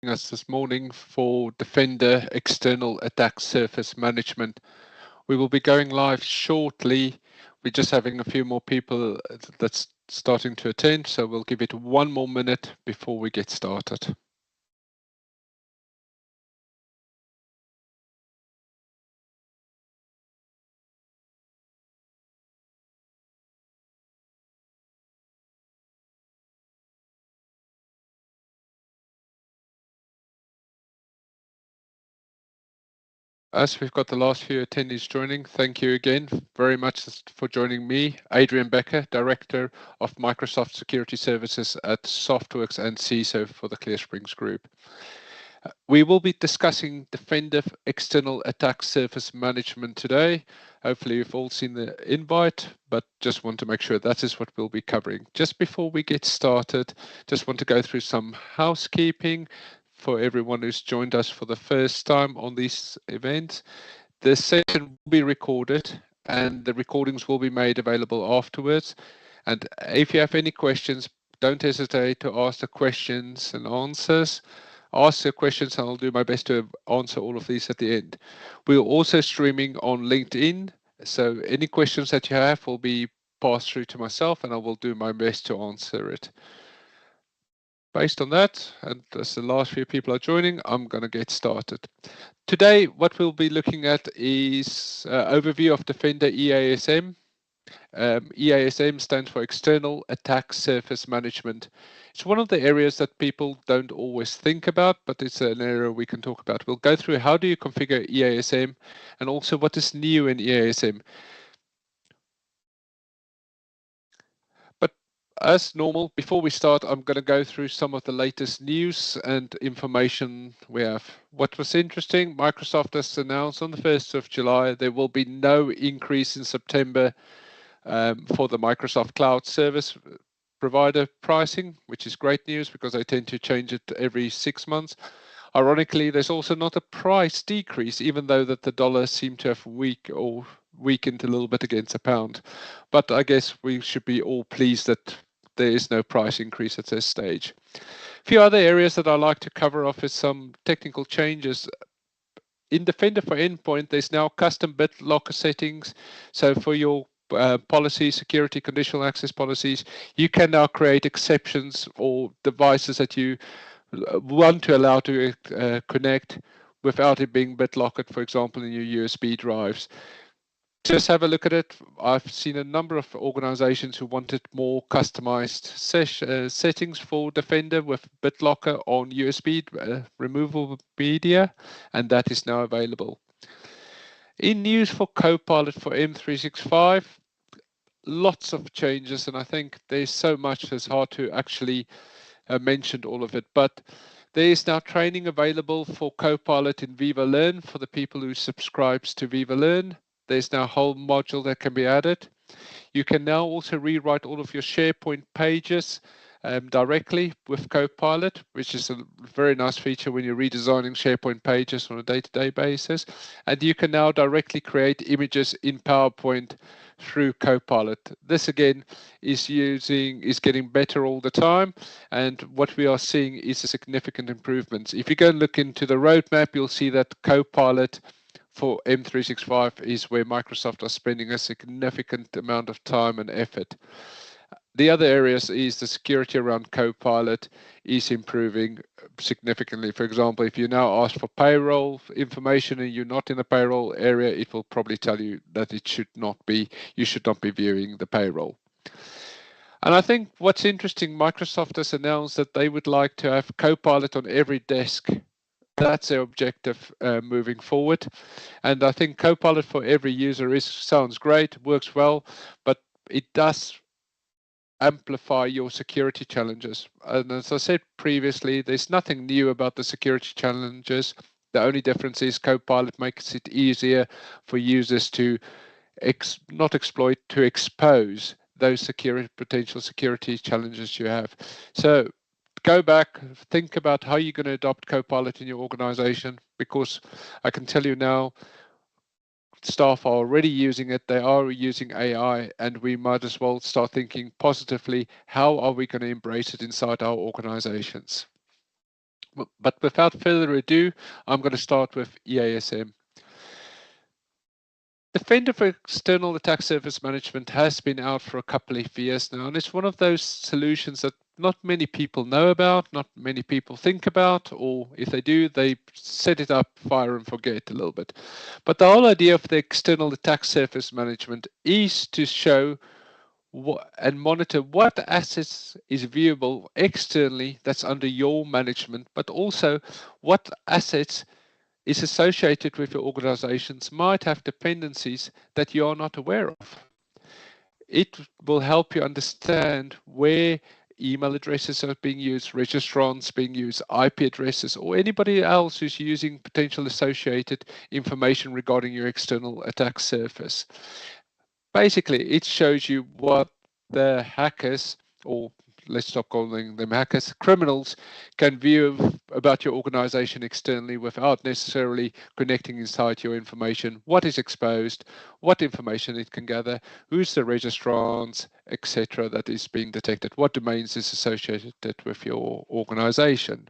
us this morning for Defender External Attack Surface Management. We will be going live shortly. We're just having a few more people that's starting to attend, so we'll give it 1 more minute before we get started. As we've got the last few attendees joining, thank you again very much for joining me, Adrian Becker, Director of Microsoft Security Services at Softworks and CISO for the ClearSprings Group. We will be discussing Defender External Attack Surface Management today. Hopefully you've all seen the invite, but just want to make sure that is what we'll be covering. Just before we get started, just want to go through some housekeeping for everyone who's joined us for the first time on these events. This session will be recorded and the recordings will be made available afterwards. And if you have any questions, don't hesitate to ask the questions and answers. Ask the questions and I'll do my best to answer all of these at the end. We're also streaming on LinkedIn, so any questions that you have will be passed through to myself and I will do my best to answer it. Based on that, and as the last few people are joining, I'm going to get started. Today, what we'll be looking at is overview of Defender EASM. EASM stands for External Attack Surface Management. It's one of the areas that people don't always think about, but it's an area we can talk about. We'll go through how do you configure EASM and also what is new in EASM. But as normal, before we start, I'm going to go through some of the latest news and information we have. What was interesting, Microsoft has announced on the 1st of July, there will be no increase in September for the Microsoft Cloud Service Provider pricing, which is great news because they tend to change it every 6 months. Ironically, there's also not a price decrease, even though that the dollar seemed to have weakened a little bit against the pound. But I guess we should be all pleased that there is no price increase at this stage. A few other areas that I like to cover off is some technical changes. In Defender for Endpoint, there's now custom BitLocker settings. So for your policy, security, conditional access policies, you can now create exceptions or devices that you want to allow to connect without it being BitLocked, for example, in your USB drives. Just have a look at it. I've seen a number of organizations who wanted more customized settings for Defender with BitLocker on USB removable media, and that is now available. In news for Copilot for M365, lots of changes, and I think there's so much it's hard to actually mention all of it, but there is now training available for Copilot in Viva Learn for the people who subscribes to Viva Learn. There's now a whole module that can be added. You can now also rewrite all of your SharePoint pages directly with Copilot, which is a very nice feature when you're redesigning SharePoint pages on a day-to-day basis. And you can now directly create images in PowerPoint through Copilot. This again is getting better all the time, and what we are seeing is a significant improvements. If you go and look into the roadmap, you'll see that Copilot for M365 is where Microsoft are spending a significant amount of time and effort. The other areas is the security around Copilot is improving significantly. For example, if you now ask for payroll information and you're not in the payroll area, it will probably tell you that you should not be viewing the payroll. And I think what's interesting, Microsoft has announced that they would like to have Copilot on every desk. That's their objective moving forward. And I think Copilot for every user sounds great, works well, but it does amplify your security challenges. And as I said previously, there's nothing new about the security challenges. The only difference is Copilot makes it easier for users to not exploit, to expose those potential security challenges you have. So go back, think about how you're going to adopt Copilot in your organization, because I can tell you now, staff are already using it, they are using AI, and we might as well start thinking positively, how are we going to embrace it inside our organizations? But without further ado, I'm going to start with EASM. Defender for External Attack Surface Management has been out for a couple of years now, and it's one of those solutions that not many people know about, not many people think about, or if they do, they set it up, fire and forget a little bit. But the whole idea of the External Attack Surface Management is to show and monitor what assets is viewable externally that's under your management, but also what assets is associated with your organizations might have dependencies that you are not aware of. It will help you understand where email addresses are being used, registrants being used, IP addresses, or anybody else who's using potential associated information regarding your external attack surface. Basically, it shows you what the hackers, or let's stop calling them hackers, criminals, can view about your organization externally without necessarily connecting inside your information, what is exposed, what information it can gather, who's the registrants, etc. that is being detected, what domains is associated with your organization.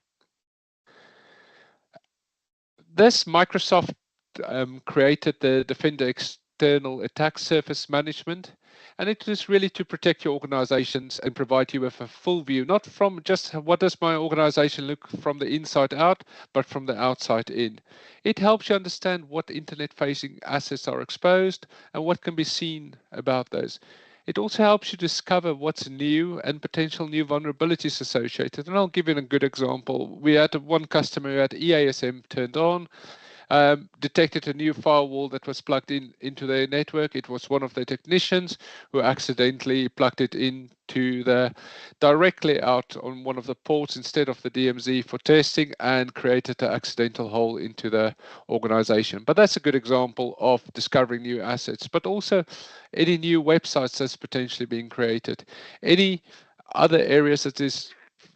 This Microsoft created the Defender External Attack Surface Management, and it is really to protect your organizations and provide you with a full view, not from just what does my organization look from the inside out, but from the outside in. It helps you understand what internet-facing assets are exposed and what can be seen about those. It also helps you discover what's new and potential new vulnerabilities associated. And I'll give you a good example. We had one customer who had EASM turned on, detected a new firewall that was plugged into their network. It was one of the technicians who accidentally plugged it into directly out on one of the ports instead of the DMZ for testing and created an accidental hole into the organization. But that's a good example of discovering new assets, but also any new websites that's potentially being created, any other areas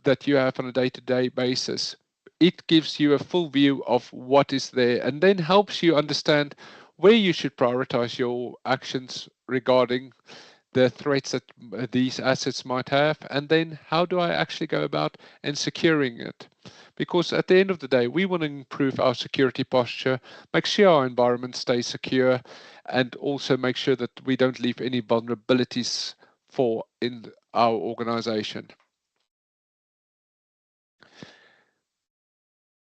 that you have on a day-to-day basis. It gives you a full view of what is there and then helps you understand where you should prioritize your actions regarding the threats that these assets might have, and then how do I actually go about and securing it. Because at the end of the day, we want to improve our security posture, make sure our environment stays secure, and also make sure that we don't leave any vulnerabilities in our organization.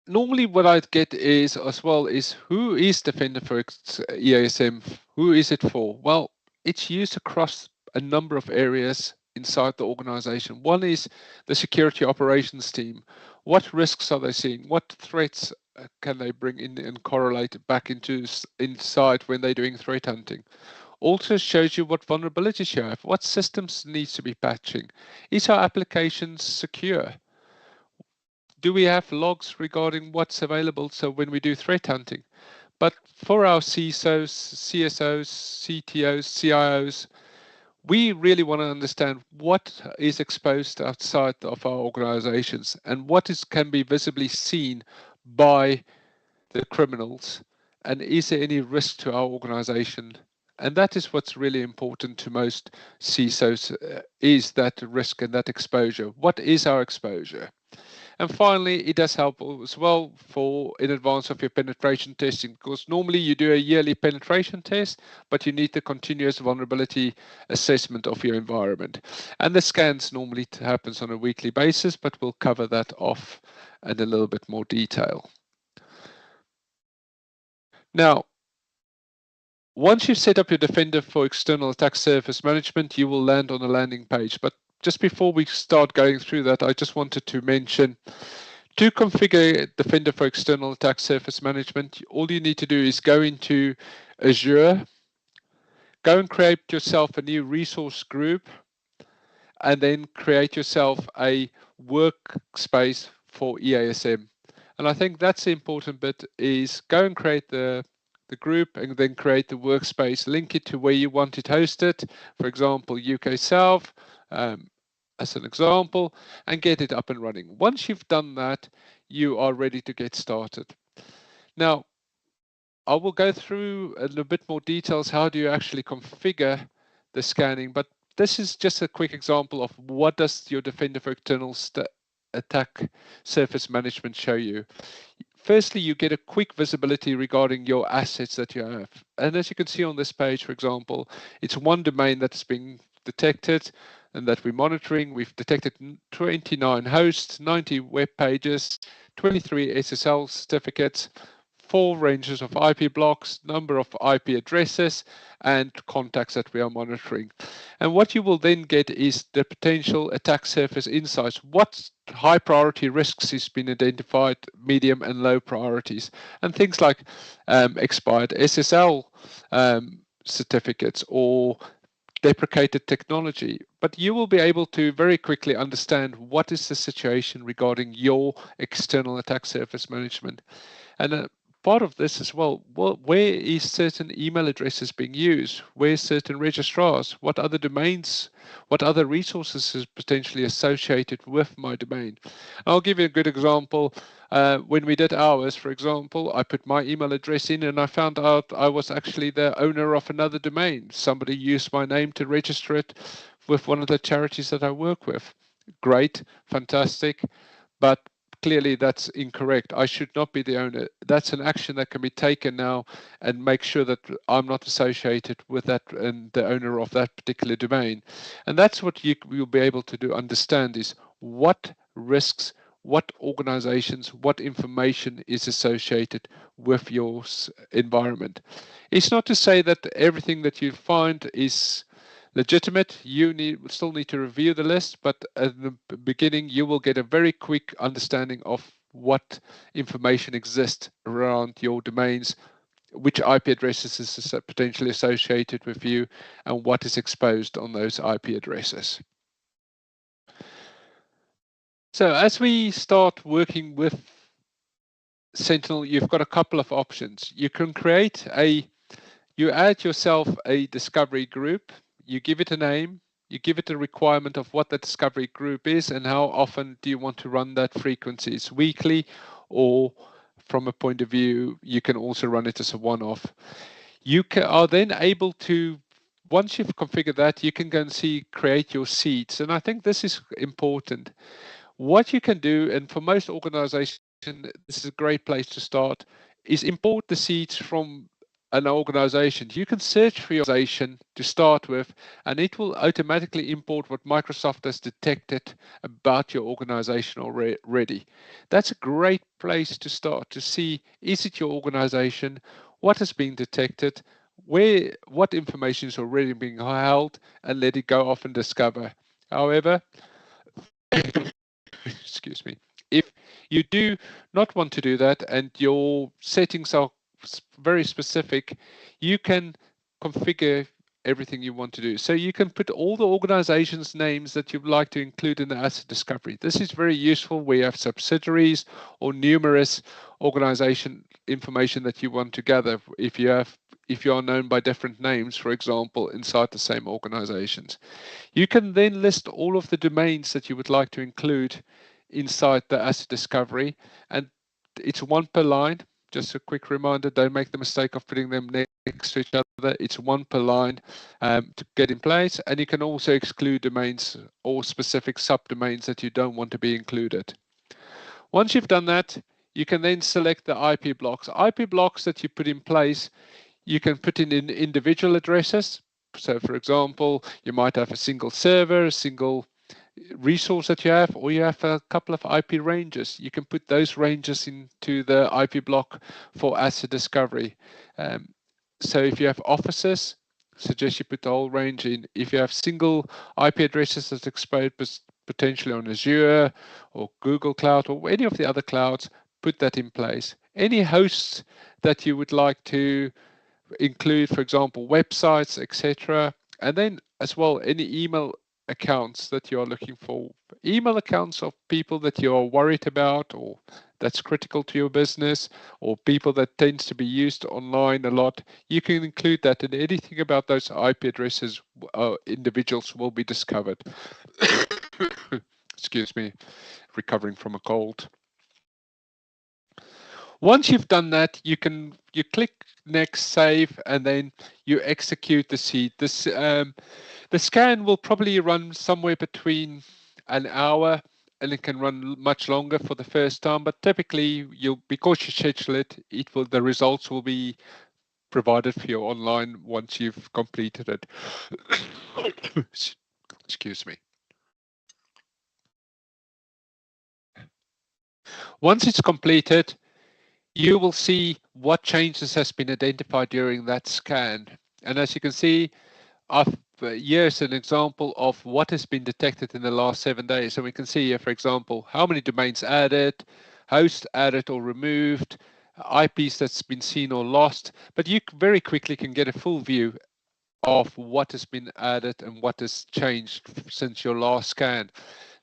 Normally what I'd get is as well is who is Defender for EASM? Who is it for? Well, it's used across a number of areas inside the organization. One is the security operations team. What risks are they seeing? What threats can they bring in and correlate back inside when they're doing threat hunting? Also shows you what vulnerabilities you have, what systems needs to be patching. Is our applications secure? Do we have logs regarding what's available so when we do threat hunting? But for our CISOs, CSOs, CTOs, CIOs, we really want to understand what is exposed outside of our organizations and what can be visibly seen by the criminals, and is there any risk to our organization? And that is what's really important to most CISOs, is that risk and that exposure. What is our exposure? And finally, it does help as well in advance of your penetration testing, because normally you do a yearly penetration test, but you need the continuous vulnerability assessment of your environment. And the scans normally happens on a weekly basis, but we'll cover that off in a little bit more detail. Now, once you've set up your Defender for External Attack Surface Management, you will land on a landing page. But just before we start going through that, I just wanted to mention, to configure Defender for External Attack Surface Management, all you need to do is go into Azure, go and create yourself a new resource group, and then create yourself a workspace for EASM. And I think that's the important bit, is go and create the group and then create the workspace, link it to where you want it hosted, for example, UK South, as an example, and get it up and running. Once you've done that, you are ready to get started. Now, I will go through a little bit more details. How do you actually configure the scanning? But this is just a quick example of what does your Defender for External attack surface management show you? Firstly, you get a quick visibility regarding your assets that you have. And as you can see on this page, for example, it's one domain that's being detected and that we're monitoring. We've detected 29 hosts, 90 web pages, 23 SSL certificates, 4 ranges of IP blocks, number of IP addresses, and contacts that we are monitoring. And what you will then get is the potential attack surface insights. What high priority risks has been identified, medium and low priorities, and things like expired SSL certificates or deprecated technology. But you will be able to very quickly understand what is the situation regarding your external attack surface management. And part of this as well, where is certain email addresses being used? Where certain registrars? What other domains? What other resources is potentially associated with my domain? I'll give you a good example. When we did ours, for example, I put my email address in and I found out I was actually the owner of another domain. Somebody used my name to register it with one of the charities that I work with. Great, fantastic, but clearly that's incorrect. I should not be the owner. That's an action that can be taken now and make sure that I'm not associated with that and the owner of that particular domain. And that's what you'll be able to do, understand is what risks, what organizations, what information is associated with your environment. It's not to say that everything that you find is legitimate. You still need to review the list, but at the beginning you will get a very quick understanding of what information exists around your domains, which IP addresses is potentially associated with you, and what is exposed on those IP addresses. So as we start working with Sentinel, you've got a couple of options. You can you add yourself a discovery group, you give it a name, you give it a requirement of what the discovery group is and how often do you want to run that frequencies, weekly, or from a point of view, you can also run it as a one-off. You are then able to, once you've configured that, you can go and see, create your seeds. And I think this is important. What you can do, and for most organizations, this is a great place to start, is import the seeds from an organization. You can search for your organization to start with, and it will automatically import what Microsoft has detected about your organization already. That's a great place to start to see, is it your organization? What has been detected? What information is already being held, and let it go off and discover. However, excuse me, if you do not want to do that and your settings are very specific, you can configure everything you want to do. So you can put all the organizations' names that you'd like to include in the asset discovery. This is very useful where you have subsidiaries or numerous organization information that you want to gather. If you are known by different names, for example, inside the same organizations. You can then list all of the domains that you would like to include inside the asset discovery, and it's one per line. Just a quick reminder, don't make the mistake of putting them next to each other. It's one per line to get in place, and you can also exclude domains or specific subdomains that you don't want to be included. Once you've done that, you can then select the IP blocks. IP blocks that you put in place, you can put in individual addresses. So for example, you might have a single server, a single resource that you have, or you have a couple of IP ranges. You can put those ranges into the IP block for asset discovery. So if you have offices, suggest you put the whole range in. If you have single IP addresses that's exposed potentially on Azure or Google Cloud or any of the other clouds, put that in place. Any hosts that you would like to include, for example, websites, etc. And then as well, any email accounts that you are looking for, email accounts of people that you are worried about or that's critical to your business, or people that tends to be used online a lot. You can include that, and anything about those IP addresses, individuals will be discovered. Excuse me, recovering from a cold. Once you've done that, you click next, save, and then you execute the seed. The scan will probably run somewhere between an hour and it can run much longer for the first time, but typically because you schedule it, the results will be provided for you online once you've completed it. Excuse me. Once it's completed, you will see what changes has been identified during that scan. And as you can see, here's an example of what has been detected in the last 7 days. So we can see here, for example, how many domains added, hosts added or removed, IPs that's been seen or lost. But you very quickly can get a full view of what has been added and what has changed since your last scan.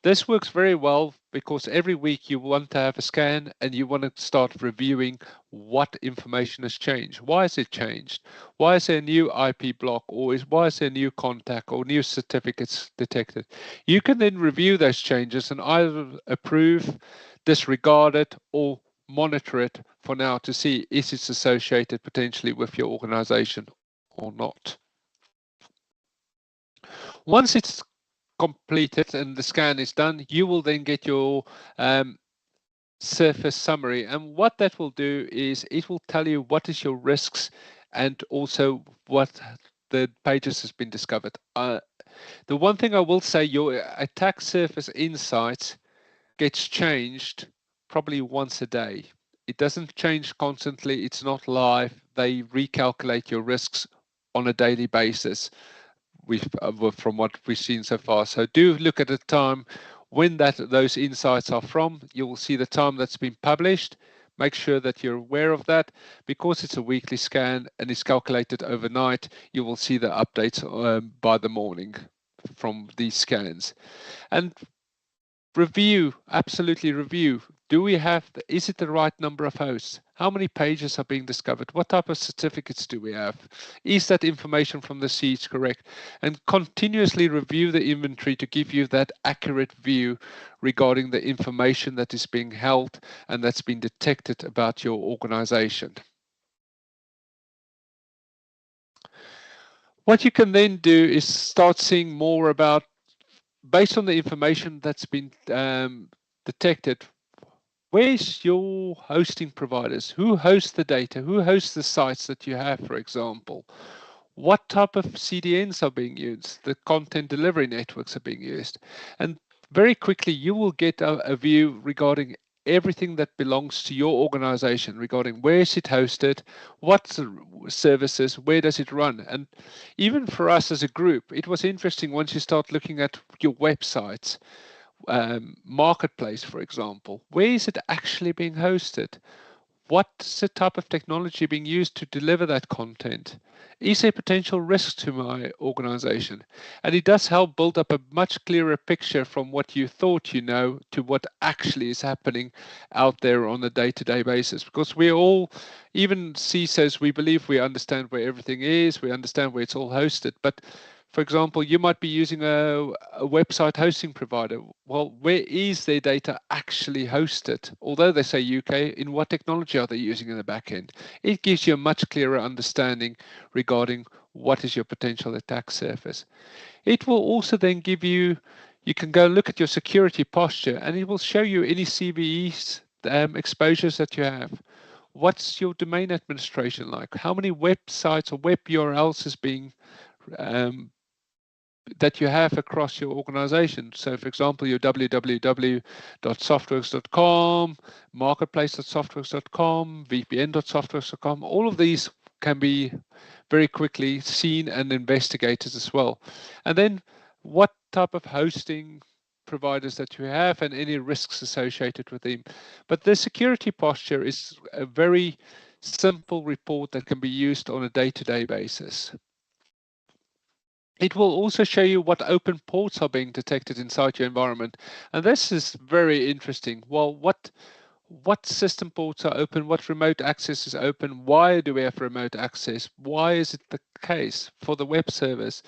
This works very well because every week you want to have a scan and you want to start reviewing what information has changed. Why has it changed? Why is there a new IP block, or why is there a new contact or new certificates detected? You can then review those changes and either approve, disregard it, or monitor it for now to see is it associated potentially with your organization or not. Once it's completed and the scan is done, you will then get your surface summary. And what that will do is it will tell you what is your risks and also what the pages has been discovered. The one thing I will say, your attack surface insights gets changed probably once a day. It doesn't change constantly. It's not live. They recalculate your risks on a daily basis. From what we've seen so far. So do look at the time when those insights are from. You will see the time that's been published. Make sure that you're aware of that. Because it's a weekly scan and it's calculated overnight, you will see the updates by the morning from these scans. And review, absolutely review. Is it the right number of hosts? How many pages are being discovered? What type of certificates do we have? Is that information from the seeds correct? And continuously review the inventory to give you that accurate view regarding the information that is being held and that's been detected about your organization. What you can then do is start seeing more about, based on the information that's been detected, where's your hosting providers? Who hosts the data? Who hosts the sites that you have, for example? What type of CDNs are being used? The content delivery networks are being used. And very quickly, you will get a view regarding everything that belongs to your organization, regarding where is it hosted, what services, where does it run. And even for us as a group, it was interesting once you start looking at your websites, marketplace, for example, where is it actually being hosted? What's the type of technology being used to deliver that content? Is there potential risk to my organization? And it does help build up a much clearer picture from what you thought you know to what actually is happening out there on a day-to-day basis. Because we all, even CISOs, we believe we understand where everything is, we understand where it's all hosted, but for example, you might be using a website hosting provider. Well, where is their data actually hosted? Although they say UK, in what technology are they using in the back end? It gives you a much clearer understanding regarding what is your potential attack surface. It will also then give you can go look at your security posture and it will show you any CVEs exposures that you have. What's your domain administration like? How many websites or web URLs is being that you have across your organization. So for example, your www.softworks.com, marketplace.softworks.com, vpn.softworks.com, all of these can be very quickly seen and investigated as well. And then what type of hosting providers that you have and any risks associated with them. But the security posture is a very simple report that can be used on a day-to-day basis. It will also show you what open ports are being detected inside your environment. And this is very interesting. Well, what system ports are open? What remote access is open? Why do we have remote access? Why is it the case for the web service?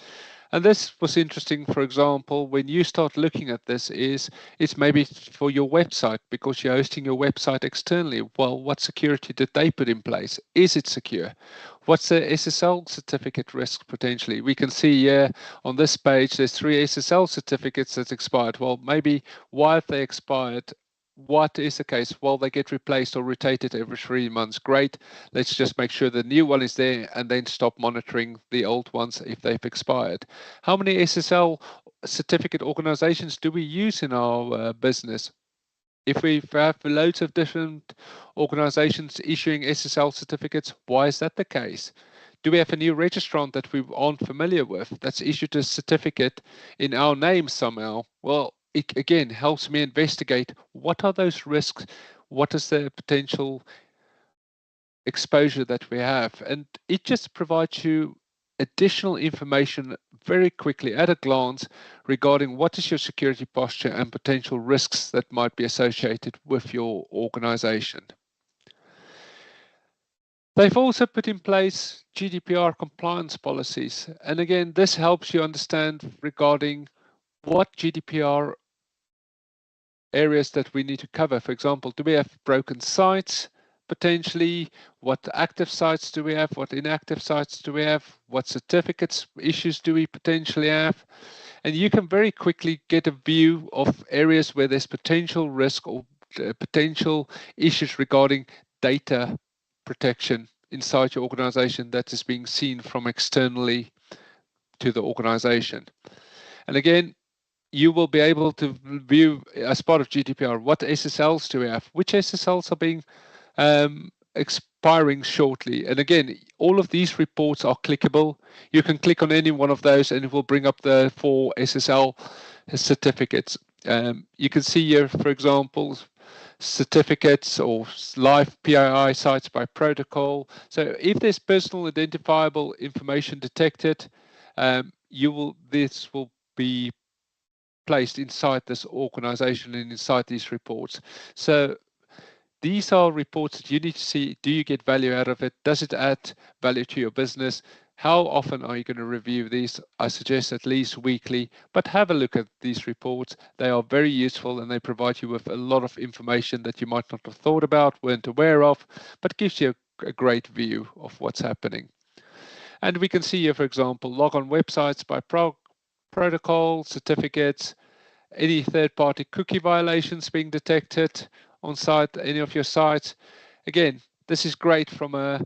And this was interesting, for example, when you start looking at this, it's maybe for your website because you're hosting your website externally. Well, what security did they put in place? Is it secure? What's the SSL certificate risk potentially? We can see here on this page, there's 3 SSL certificates that expired. Well, maybe why have they expired? What is the case? Well, they get replaced or rotated every 3 months. Great. Let's just make sure the new one is there and then stop monitoring the old ones if they've expired. How many SSL certificate organizations do we use in our business? If we have loads of different organizations issuing SSL certificates, why is that the case? Do we have a new registrant that we aren't familiar with that's issued a certificate in our name somehow? Well, it again helps me investigate what are those risks, what is the potential exposure that we have, and it just provides you additional information very quickly at a glance regarding what is your security posture and potential risks that might be associated with your organization. They've also put in place GDPR compliance policies. And again, this helps you understand regarding what GDPR areas that we need to cover. For example, do we have broken sites? Potentially, what active sites do we have? What inactive sites do we have? What certificates issues do we potentially have? And you can very quickly get a view of areas where there's potential risk or potential issues regarding data protection inside your organization that is being seen from externally to the organization. And again, you will be able to view as part of GDPR what SSLs do we have, which SSLs are being expiring shortly. And again, all of these reports are clickable. You can click on any one of those and it will bring up the 4 SSL certificates. You can see here, for example, certificates or live PII sites by protocol. So if there's personal identifiable information detected, this will be placed inside this organization and inside these reports. So these are reports that you need to see, do you get value out of it? Does it add value to your business? How often are you going to review these? I suggest at least weekly, but have a look at these reports. They are very useful and they provide you with a lot of information that you might not have thought about, weren't aware of, but gives you a great view of what's happening. And we can see here, for example, log on websites by protocol, certificates, any third-party cookie violations being detected on site, any of your sites. Again, this is great from a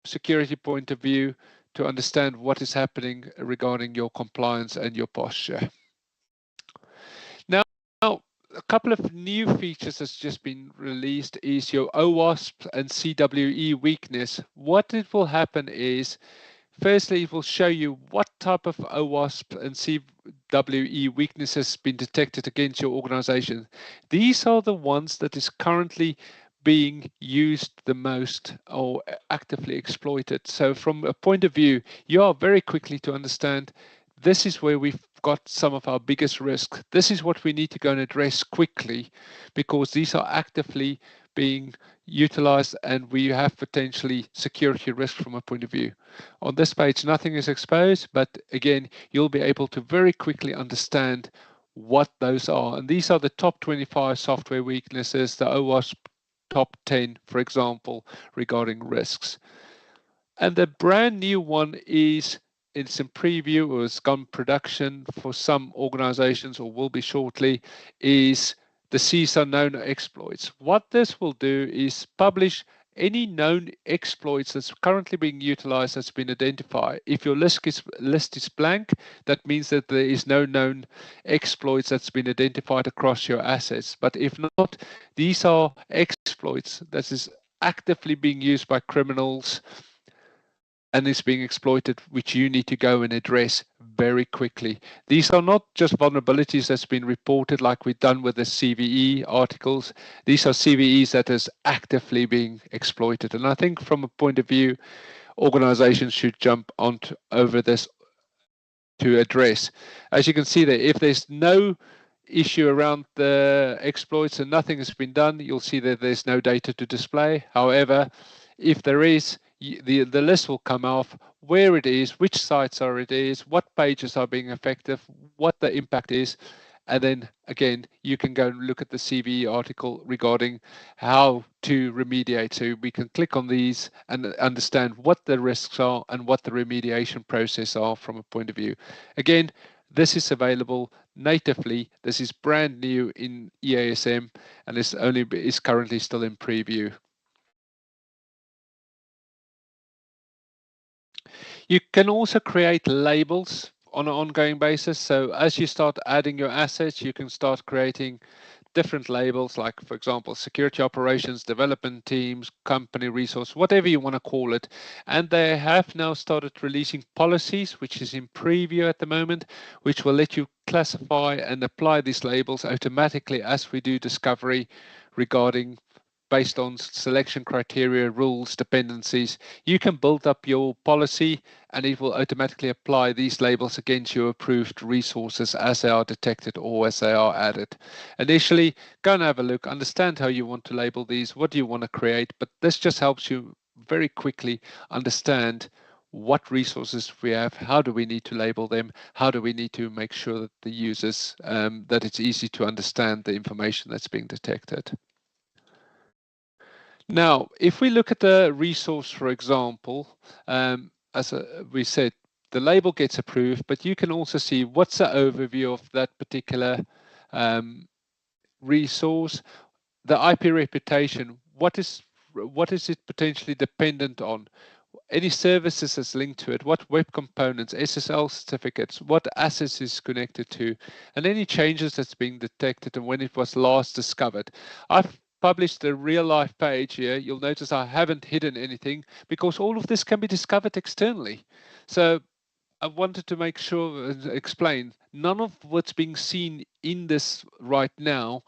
security point of view to understand what is happening regarding your compliance and your posture. Now, a couple of new features that's just been released is your OWASP and CWE weakness. What it will happen is, firstly, it will show you what type of OWASP and CWE weakness has been detected against your organization. These are the ones that is currently being used the most or actively exploited. So from a point of view, you are very quickly to understand this is where we've got some of our biggest risks. This is what we need to go and address quickly because these are actively being utilized and we have potentially security risk from a point of view. On this page, nothing is exposed, but again, you'll be able to very quickly understand what those are. And these are the top 25 software weaknesses, the OWASP top 10, for example, regarding risks. And the brand new one is in some preview or has gone production for some organizations or will be shortly, is the CISO known exploits. What this will do is publish any known exploits that's currently being utilized that's been identified. If your list is blank, that means that there is no known exploits that's been identified across your assets. But if not, these are exploits that is actively being used by criminals and is being exploited, which you need to go and address very quickly. These are not just vulnerabilities that's been reported like we've done with the CVE articles. These are CVEs that is actively being exploited. And I think from a point of view, organizations should jump over this to address. As you can see there, if there's no issue around the exploits and nothing has been done, you'll see that there's no data to display. However, if there is, the list will come off, where it is, which sites are it is, what pages are being effective, what the impact is. And then again, you can go and look at the CVE article regarding how to remediate. So we can click on these and understand what the risks are and what the remediation process are from a point of view. Again, this is available natively. This is brand new in EASM and is currently still in preview. You can also create labels on an ongoing basis. So as you start adding your assets, you can start creating different labels, like, for example, security operations, development teams, company resource, whatever you want to call it. And they have now started releasing policies, which is in preview at the moment, which will let you classify and apply these labels automatically as we do discovery regarding based on selection criteria, rules, dependencies. You can build up your policy and it will automatically apply these labels against your approved resources as they are detected or as they are added. Initially, go and have a look, understand how you want to label these, what do you want to create, but this just helps you very quickly understand what resources we have, how do we need to label them, how do we need to make sure that the users, that it's easy to understand the information that's being detected. Now, if we look at the resource, for example, as we said, the label gets approved, but you can also see what's the overview of that particular resource, the IP reputation, what is it potentially dependent on? Any services that's linked to it, what web components, SSL certificates, what assets is connected to, and any changes that's being detected and when it was last discovered. I've published a real life page here. You'll notice I haven't hidden anything because all of this can be discovered externally. So I wanted to make sure and explain none of what's being seen in this right now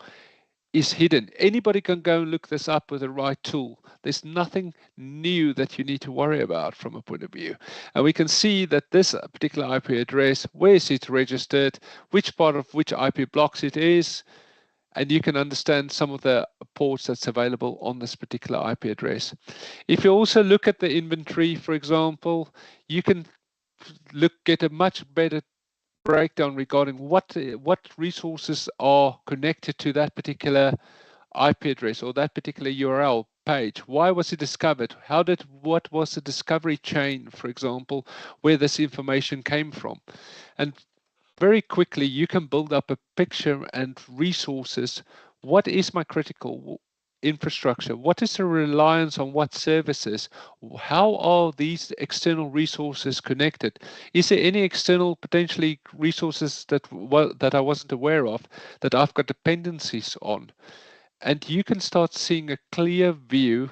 is hidden. Anybody can go and look this up with the right tool. There's nothing new that you need to worry about from a point of view. And we can see that this particular IP address, where is it registered, which part of which IP blocks it is, and you can understand some of the ports that's available on this particular IP address. If you also look at the inventory, for example, you can get a much better breakdown regarding what resources are connected to that particular IP address or that particular URL page. Why was it discovered? What was the discovery chain, for example, where this information came from? And very quickly you can build up a picture and resources. What is my critical infrastructure? What is the reliance on what services? How are these external resources connected? Is there any external potentially resources that I wasn't aware of that I've got dependencies on? And you can start seeing a clear view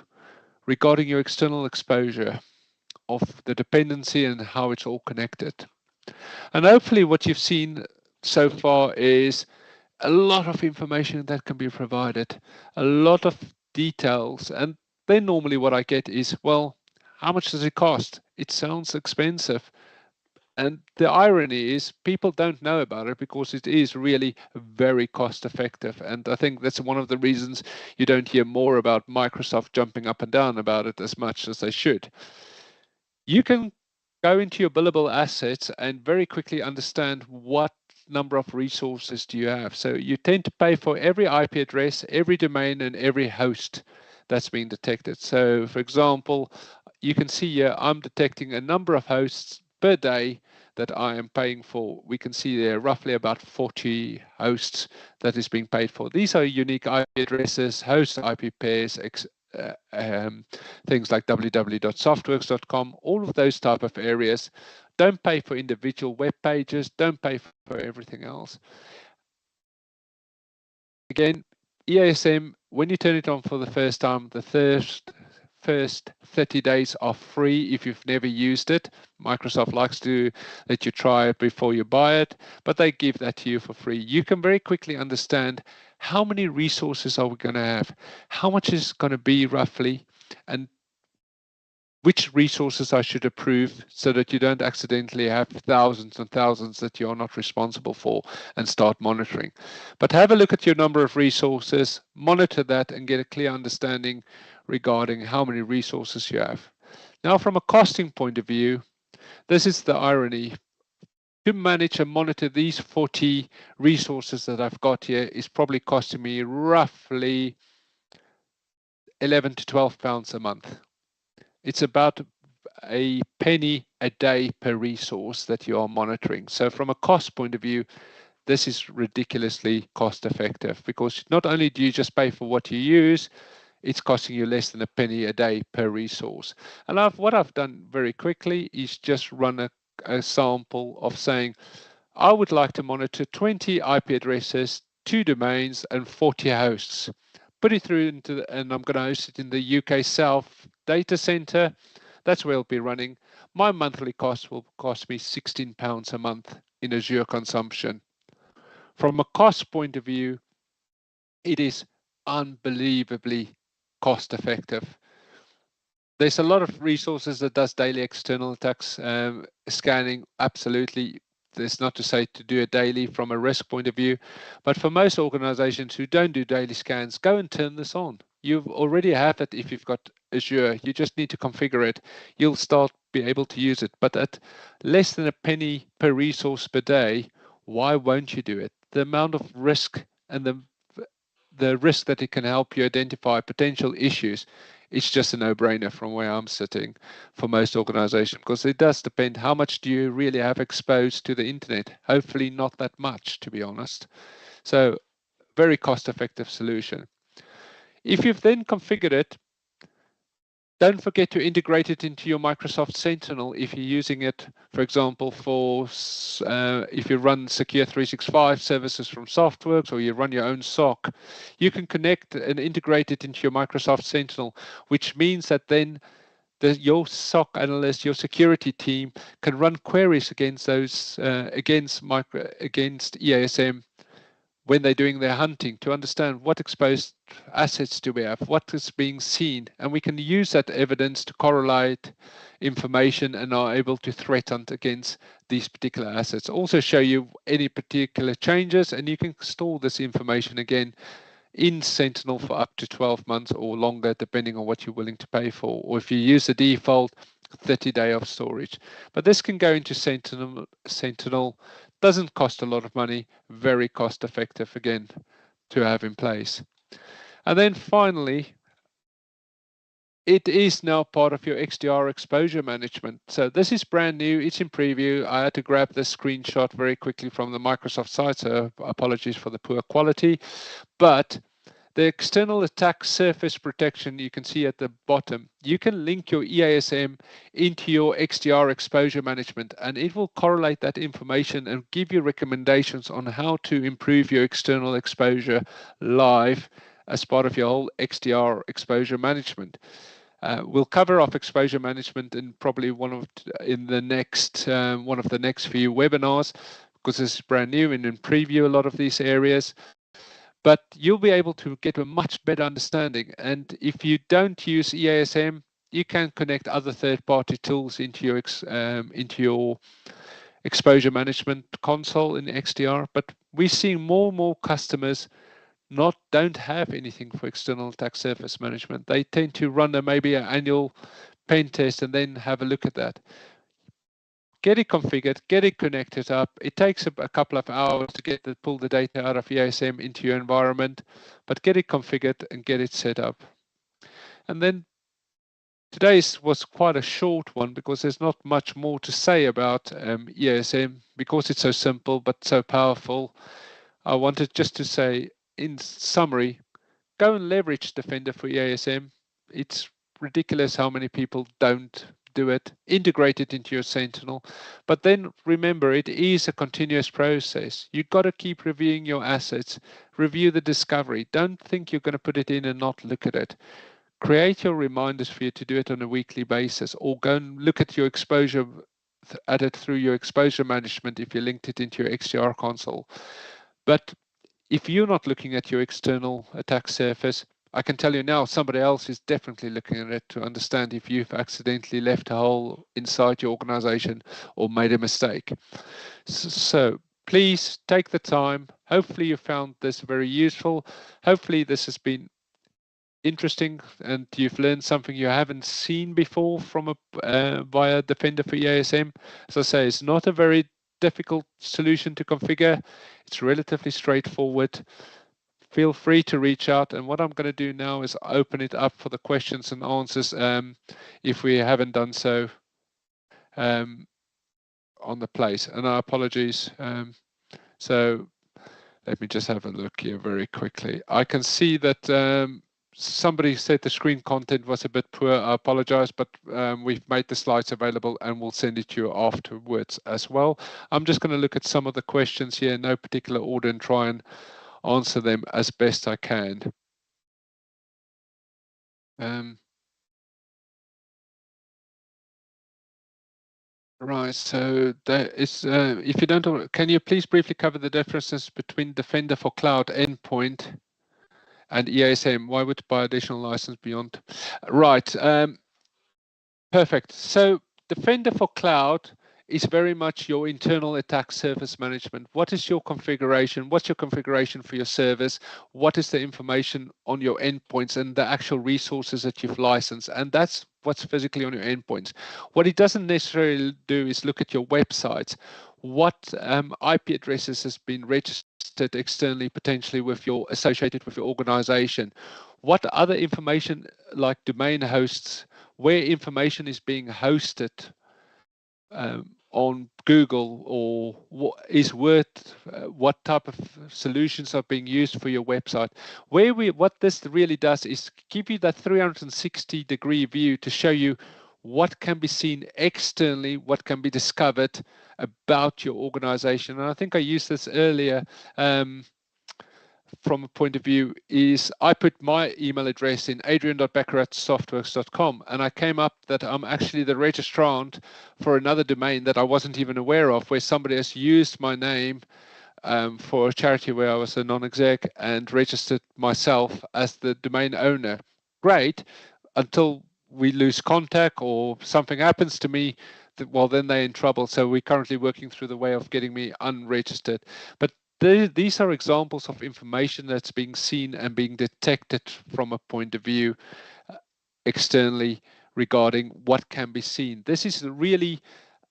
regarding your external exposure of the dependency and how it's all connected. And hopefully what you've seen so far is a lot of information that can be provided, a lot of details. And then normally what I get is, well, how much does it cost? It sounds expensive. And the irony is people don't know about it because it is really very cost effective. And I think that's one of the reasons you don't hear more about Microsoft jumping up and down about it as much as they should. You can go into your billable assets and very quickly understand what number of resources do you have. So you tend to pay for every IP address, every domain, and every host that's being detected. So for example, you can see here I'm detecting a number of hosts per day that I am paying for. We can see there roughly about 40 hosts that is being paid for. These are unique IP addresses, host IP pairs, things like www.softworks.com, all of those type of areas. Don't pay for individual web pages, don't pay for everything else. Again, EASM, when you turn it on for the first time, the first 30 days are free if you've never used it. Microsoft likes to let you try it before you buy it, but they give that to you for free. You can very quickly understand how many resources are we going to have, how much is going to be roughly, and which resources I should approve so that you don't accidentally have thousands and thousands that you're not responsible for and start monitoring. But have a look at your number of resources, monitor that and get a clear understanding regarding how many resources you have. Now, from a costing point of view, this is the irony. To manage and monitor these 40 resources that I've got here is probably costing me roughly 11 to 12 pounds a month. It's about a penny a day per resource that you are monitoring. So from a cost point of view, this is ridiculously cost effective, because not only do you just pay for what you use, it's costing you less than a penny a day per resource. And what I've done very quickly is just run a sample of saying, I would like to monitor 20 IP addresses, 2 domains, and 40 hosts. Put it through and I'm going to host it in the UK South data center. That's where it'll be running. My monthly cost will cost me £16 a month in Azure consumption. From a cost point of view, it is unbelievably cost effective. There's a lot of resources that does daily external attacks scanning. Absolutely. There's not to say to do it daily from a risk point of view, but for most organizations who don't do daily scans, go and turn this on. You already have it if you've got Azure. You just need to configure it. You'll start be able to use it. But at less than a penny per resource per day, why won't you do it? The amount of risk and the risk that it can help you identify potential issues, it's just a no-brainer from where I'm sitting for most organizations, because it does depend how much do you really have exposed to the internet. Hopefully not that much, to be honest. So very cost-effective solution. If you've then configured it, don't forget to integrate it into your Microsoft Sentinel if you're using it, for example, for if you run Secure 365 services from Softworks, or you run your own SOC. You can connect and integrate it into your Microsoft Sentinel, which means that then your SOC analyst, your security team, can run queries against those against EASM when they're doing their hunting, to understand what exposed assets do we have, what is being seen, and we can use that evidence to correlate information and are able to threat hunt against these particular assets. Also show you any particular changes, and you can store this information again in Sentinel for up to 12 months or longer, depending on what you're willing to pay for, or if you use the default 30-day of storage. But this can go into Sentinel. Doesn't cost a lot of money, very cost effective again to have in place. And then finally, it is now part of your XDR exposure management. So this is brand new, it's in preview. I had to grab this screenshot very quickly from the Microsoft site, so apologies for the poor quality. But the external attack surface protection you can see at the bottom, you can link your EASM into your XDR exposure management, and it will correlate that information and give you recommendations on how to improve your external exposure live as part of your whole XDR exposure management. We'll cover off exposure management in probably one of the next few webinars, because this is brand new and in preview a lot of these areas. But you'll be able to get a much better understanding. And if you don't use EASM, you can connect other third-party tools into your exposure management console in XDR. But we're seeing more and more customers don't have anything for external attack surface management. They tend to run maybe an annual pen test and then have a look at that. Get it configured, get it connected up. It takes a couple of hours to pull the data out of EASM into your environment, but get it configured and get it set up. And then today's was quite a short one, because there's not much more to say about EASM, because it's so simple but so powerful. I wanted just to say, in summary, go and leverage Defender for EASM. It's ridiculous how many people don't do it. Integrate it into your Sentinel. But then remember, it is a continuous process. You've got to keep reviewing your assets, review the discovery. Don't think you're going to put it in and not look at it. Create your reminders for you to do it on a weekly basis, or go and look at your exposure at it through your exposure management if you linked it into your XDR console. But if you're not looking at your external attack surface, I can tell you now, somebody else is definitely looking at it to understand if you've accidentally left a hole inside your organization or made a mistake. So please take the time. Hopefully you found this very useful. Hopefully this has been interesting and you've learned something you haven't seen before from via Defender for EASM, as I say, it's not a very difficult solution to configure. It's relatively straightforward. Feel free to reach out. And what I'm going to do now is open it up for the questions and answers if we haven't done so um, on the place. And our apologies. So let me just have a look here very quickly. I can see that somebody said the screen content was a bit poor. I apologize, but we've made the slides available and we'll send it to you afterwards as well. I'm just going to look at some of the questions here in no particular order and try and answer them as best I can. Right, so that is, if you don't, can you please briefly cover the differences between Defender for Cloud Endpoint and EASM? Why would buy additional license beyond? Right, perfect. So Defender for Cloud is very much your internal attack surface management. What is your configuration? What's your configuration for your service? What is the information on your endpoints and the actual resources that you've licensed? And that's what's physically on your endpoints. What it doesn't necessarily do is look at your websites. What IP addresses has been registered externally, potentially with your associated with your organization? What other information like domain hosts, where information is being hosted on Google, or what is worth, what type of solutions are being used for your website. What this really does is give you that 360-degree view to show you what can be seen externally, what can be discovered about your organization. And I think I used this earlier. From a point of view is I put my email address in adrian.becker@softworks.com, and I came up that I'm actually the registrant for another domain that I wasn't even aware of, where somebody has used my name for a charity where I was a non-exec and registered myself as the domain owner. Great, until we lose contact or something happens to me, well, then they're in trouble. So we're currently working through the way of getting me unregistered. But these are examples of information that's being seen and being detected from a point of view externally regarding what can be seen. This is really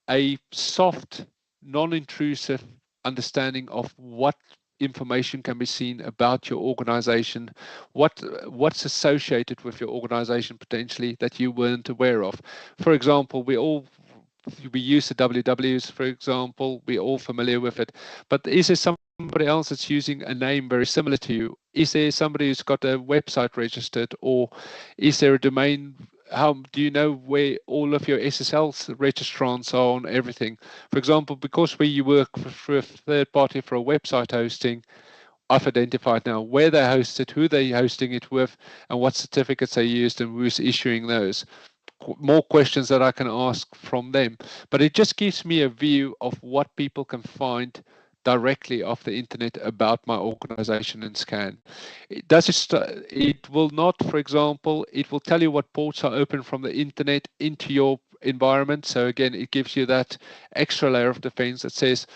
a soft, non-intrusive understanding of what information can be seen about your organization, what's associated with your organization potentially that you weren't aware of. For example, we use the WWs, for example, we're all familiar with it, but is there somebody else that's using a name very similar to you? Is there somebody who's got a website registered, or is there a domain? How do you know where all of your SSL registrants are on everything? For example, because you work for a third party for a website hosting, I've identified now where they're hosted, who they're hosting it with, and what certificates they used and who's issuing those. More questions that I can ask from them, but it just gives me a view of what people can find directly off the internet about my organization and scan. It will not, for example, it will tell you what ports are open from the internet into your environment. So again, it gives you that extra layer of defense that says,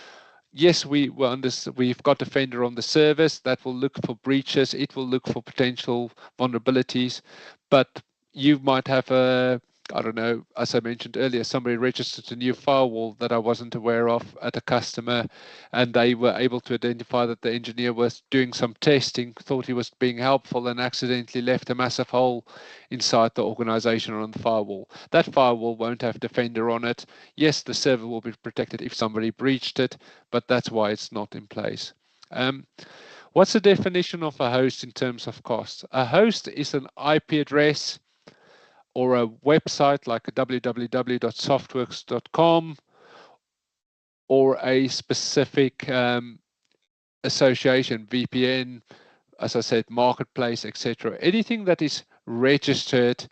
yes, we've got Defender on the service that will look for breaches, it will look for potential vulnerabilities, but you might have I don't know, as I mentioned earlier, somebody registered a new firewall that I wasn't aware of at a customer, and they were able to identify that the engineer was doing some testing, thought he was being helpful, and accidentally left a massive hole inside the organization on the firewall. That firewall won't have Defender on it. Yes, the server will be protected if somebody breached it, but that's why it's not in place. What's the definition of a host in terms of cost? A host is an IP address or a website like a www.softworks.com or a specific association, VPN, as I said, marketplace, etc. Anything that is registered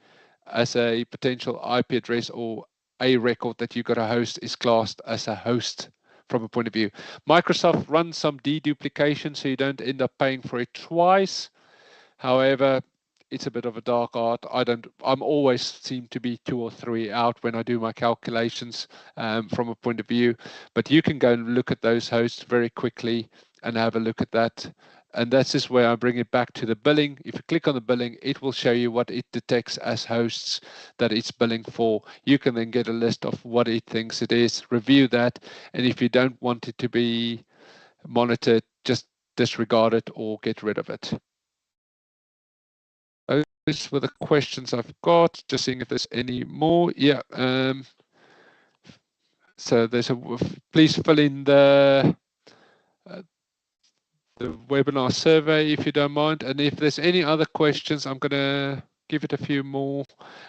as a potential IP address or a record that you've got to host is classed as a host from a point of view. Microsoft runs some deduplication so you don't end up paying for it twice. However, it's a bit of a dark art. I'm always seem to be 2 or 3 out when I do my calculations from a point of view, but you can go and look at those hosts very quickly and have a look at that And that's just where I bring it back to the billing. If you click on the billing, it will show you what it detects as hosts that it's billing for. You can then get a list of what it thinks it is, review that, and if you don't want it to be monitored, just disregard it or get rid of it. Those were the questions I've got. Just seeing if there's any more. Yeah. So there's a, please fill in the webinar survey if you don't mind. And if there's any other questions, I'm going to give it a few more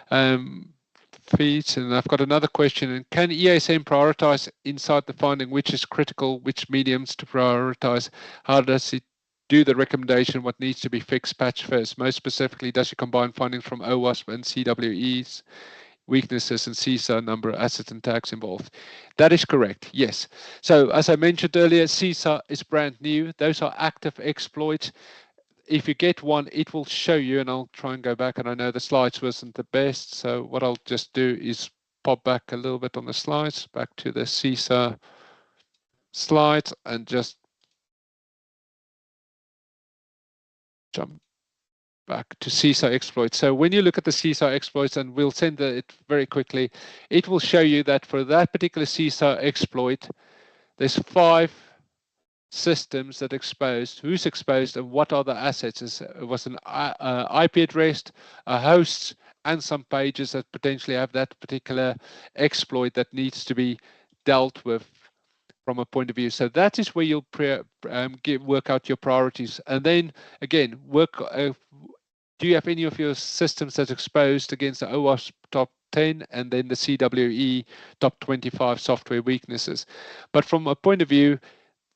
feeds. And I've got another question. Can EASM prioritize inside the finding which is critical, which mediums to prioritize? How does it do the recommendation, what needs to be fixed, patch first? Most specifically, does it combine findings from OWASP and CWEs, weaknesses, and CISO number of assets and tags involved? That is correct, yes. So as I mentioned earlier, CISO is brand new. Those are active exploits. If you get one, it will show you, and I'll try and go back, and I know the slides wasn't the best, so what I'll just do is pop back a little bit on the slides, back to the CISO slides, and just jump back to CISO exploits. So when you look at the CISO exploits, and we'll send it very quickly, it will show you that for that particular CISO exploit, there's 5 systems that exposed, who's exposed, and what are the assets. It was an IP address, a host, and some pages that potentially have that particular exploit that needs to be dealt with from a point of view. So that is where you'll work out your priorities. And then again, do you have any of your systems that's exposed against the OWASP top 10 and then the CWE top 25 software weaknesses? But from a point of view,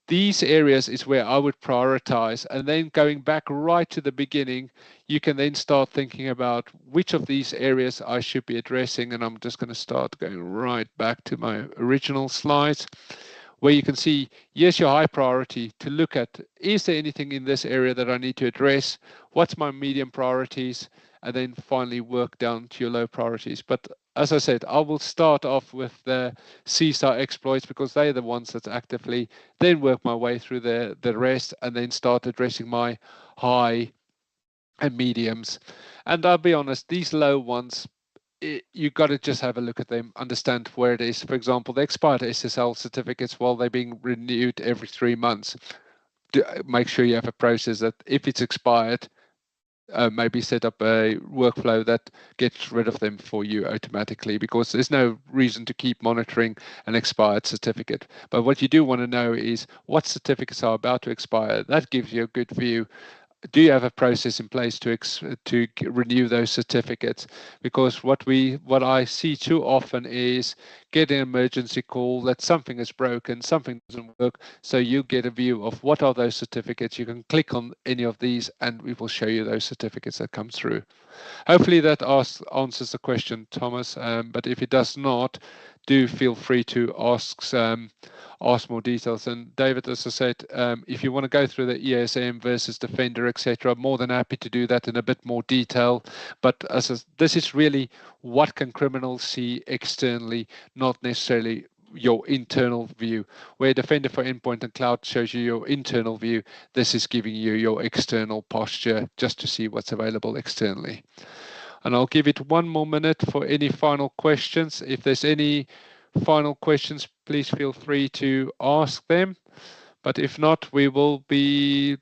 these areas is where I would prioritize, and then going back right to the beginning, you can then start thinking about which of these areas I should be addressing. And I'm just going to start going right back to my original slides, where you can see, yes, your high priority to look at, is there anything in this area that I need to address? What's my medium priorities? And then finally work down to your low priorities. But as I said, I will start off with the CISO exploits because they're the ones that actively, then work my way through the rest, and then start addressing my high and mediums. And I'll be honest, these low ones, you got to just have a look at them, understand where it is. For example, the expired SSL certificates, while they're being renewed every 3 months, make sure you have a process that if it's expired, maybe set up a workflow that gets rid of them for you automatically, because there's no reason to keep monitoring an expired certificate. But what you do want to know is what certificates are about to expire. That gives you a good view. Do you have a process in place to renew those certificates? Because what I see too often is get an emergency call that something is broken, something doesn't work. So you get a view of what are those certificates. You can click on any of these and we will show you those certificates that come through. Hopefully that answers the question, Thomas. But if it does not, do feel free to ask more details. And David, as I said, if you want to go through the EASM versus Defender, etc., more than happy to do that in a bit more detail. But this is really what can criminals see externally, not necessarily your internal view. Where Defender for Endpoint and Cloud shows you your internal view, this is giving you your external posture just to see what's available externally. And I'll give it 1 more minute for any final questions. If there's any final questions, please feel free to ask them. But if not, we will do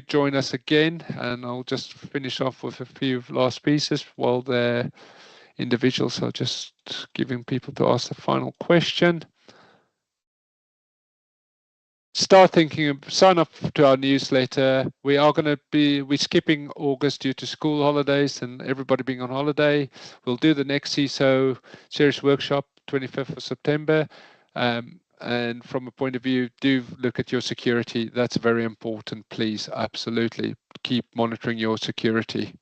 join us again, and I'll just finish off with a few last pieces while the individuals are just giving people to ask the final question. Start thinking, sign up to our newsletter. We're skipping August due to school holidays and everybody being on holiday. We'll do the next CISO series workshop 25th of September. And from a point of view, do look at your security. That's very important. Please, absolutely keep monitoring your security.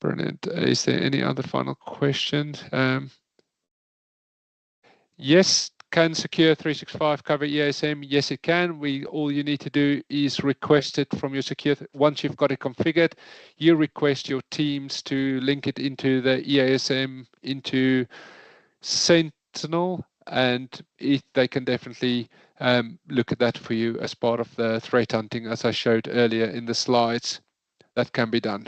Brilliant. Is there any other final questions? Yes. Can Secure 365 cover EASM? Yes, it can. All you need to do is request it from your Secure. Once you've got it configured, you request your teams to link it into the EASM into Sentinel, and they can definitely look at that for you as part of the threat hunting, as I showed earlier in the slides. That can be done.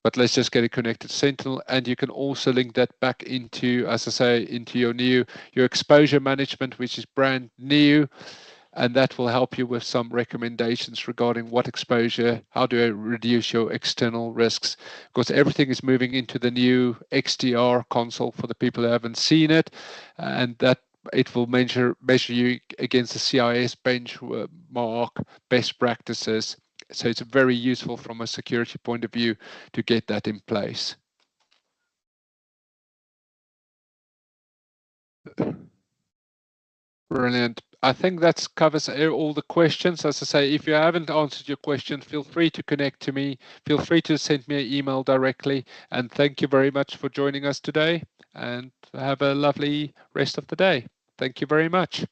But let's just get it connected to Sentinel, and you can also link that back into, as I say, into your exposure management, which is brand new, and that will help you with some recommendations regarding what exposure, how do I reduce your external risks, because everything is moving into the new XDR console for the people who haven't seen it, and that it will measure you against the CIS benchmark best practices. So it's very useful from a security point of view to get that in place. Brilliant. I think that covers all the questions. As I say, if you haven't answered your question, feel free to connect to me. Feel free to send me an email directly. And thank you very much for joining us today. And have a lovely rest of the day. Thank you very much.